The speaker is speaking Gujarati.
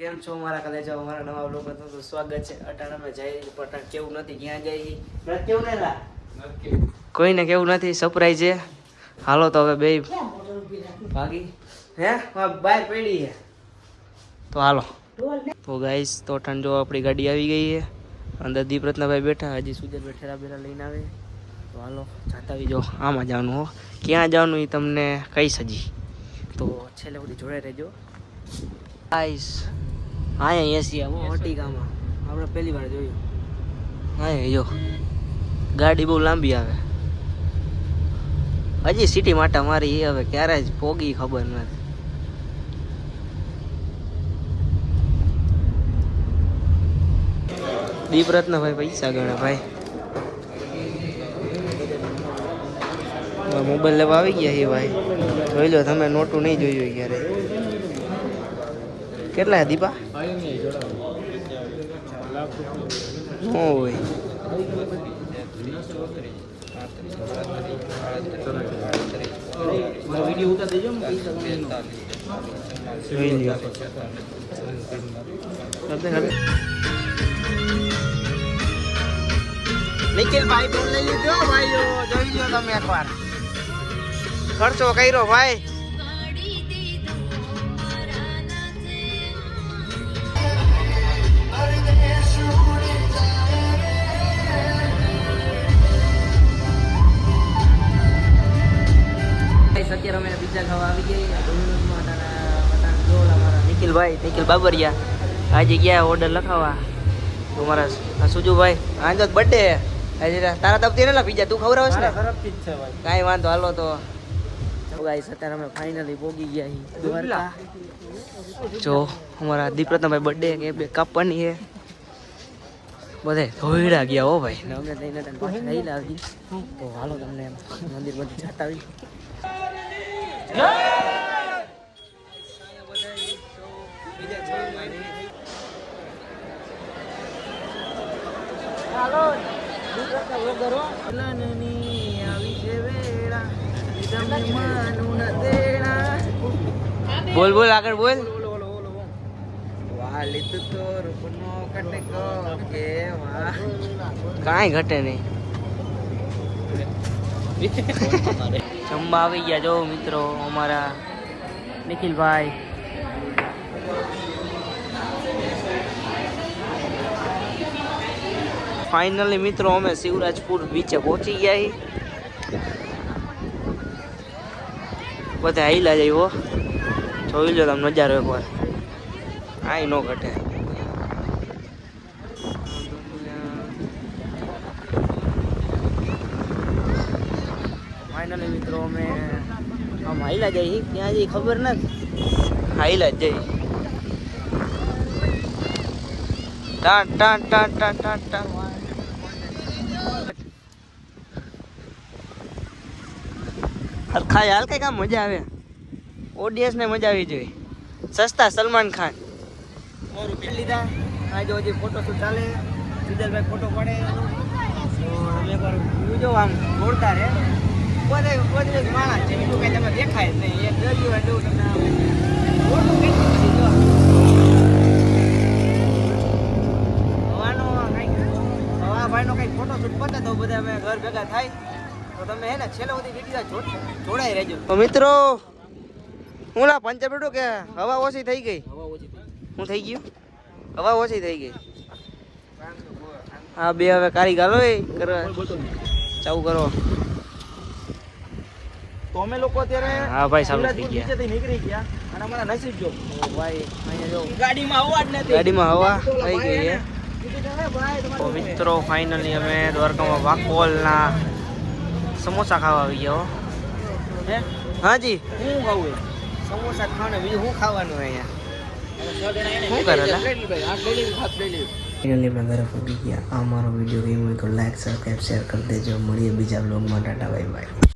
કેમ છો મારા કદાચ અમારા નવા બ્લોગ હતો તો સ્વાગત છે. અટાણામાં જઈ પટાણ કેવું નથી, ક્યાં જઈ કેવું નહીં લા કોઈને કેવું નથી, સરપ્રાઈઝ છે. હાલો તો હવે બે ભાગી હે બહાર પડી છે તો હાલો. તો ગાઈસ તો અટાણ જો આપણી ગાડી આવી ગઈ છે, અંદર દીપ રત્નાભાઈ બેઠા, હજી સુજલ બેઠેલા બેઠા લઈને આવે તો હાલો જાતા આવી જો. આમાં જવાનું હો, ક્યાં જવાનું એ તમને કહીશ હજી, તો છેલ્લે બધી જોડે રહેજો ગાઈસ. હા એસી આવો અટીકામાં આપણે પહેલી વાર જોયું. હા જો ગાડી બહુ લાંબી આવે, હજી સિટી માટે મારી એ હવે ક્યારે જ પોગી ખબર નથી. દીપ રત્ન ભાઈ પૈસા ગણે ભાઈ, મોબાઈલ લેવા આવી ગયા છે ભાઈ. જોઈ લો તમે, નોટું નહીં જોયું ક્યારે. કેટલા દીપા હોય વિડીયો ઉતાર દેજો ને જોઈ લ્યો. નિખિલ ભાઈ બોલ લઈ લીધો ભાઈઓ, જોઈ લો તમે એકવાર ખર્ચો કર્યો ભાઈ. અત્યારે અમે પિઝા ખાવા આવી ગયા અમારા નિખિલભાઈ, નિખિલ બાબરિયા આજે ગયા ઓર્ડર લખાવા. તો મારા સુજુભાઈ આજે બર્થડે આજે તારા તરફથી ને પિઝા તું ખવડાવશ ને? કાંઈ વાંધો હાલો. તો ગાઈસ અત્યારે અમે ફાઇનલી પોગી ગયા છીએ દ્વારકા. જો અમારા દીપરત્નભાઈ બર્થડે કે બે કાપવાની છે, બધે ધોઈડા ગયા હો ભાઈ. અમે લઈને લઈ લાવી તો હાલો તમને મંદિર બધું જતા આવી. બોલ બોલ આગળ બોલ. કાંઈ ઘટે નહીં. જમવા આવી ગયા જો મિત્રો અમારા નિખિલભાઈ. ફાઇનલી મિત્રો અમે શિવરાજપુર બીચે પહોંચી ગયા. બધા હાઈલા જાય હો, જોઈ લો તમે નજારો એકવાર, કાંઈ ન ઘટે. ફાઇનલી મિત્રો અમે આમ હાઈલા જઈ, ક્યાં જઈ ખબર નથી, હાઈલા જ જઈ. TAT TAT TAT TAT TAT TAT. ખાય હાલ કઈ કામ મજા આવે, ઓડિયન્સ ને મજા આવી જોઈએ. સસ્તા સલમાન ખાન લીધા. આ જો હજી ફોટો શૂટ ચાલે, સુજલભાઈ ફોટો પડે જો આમ જોરદાર હે. બધે માણસ છે, બીજું કઈ તમે દેખાય જ નહીં. એક દરિયો જેવું તમને ભાઈનો કઈ ફોટો શૂટ પતે તો બધા અમે ઘર ભેગા થાય. તો તમે હે ને છેલ્લે બધી વિડીયો જોડાઈ રહેજો. તો મિત્રો હું લા પંચર બેઠું કે હવા ઓછી થઈ ગઈ? હું થઈ ગયું, હવા ઓછી થઈ ગઈ. હા બે હવે કારી ગાલો કરવા ચાલુ કરો. તો અમે લોકો અત્યારે હા ભાઈ ચાલુ થઈ ગયા, નીચેથી નીકળી ગયા અને અમારા નસીબ જો ભાઈ અહીંયા જો ગાડીમાં હવા જ નથી, ગાડીમાં હવા થઈ ગઈ છે. તો મિત્રો ફાઇનલી અમે દ્વારકામાં વાકોલના સમોસા ખાવા આવી ગયા. હા જી શું ખાવું? સમોસા ખાવાના, બીજું શું ખાવાનું અહીંયા? શું કરે ફાઇનલી અમે ઘરે પહોંચી ગયા. આ મારો વિડીયો ગમ્યો હોય તો લાઈક સબસ્ક્રાઈબ શેર કરી દેજો. મળીએ બીજા બ્લોગમાં. Tata bye bye.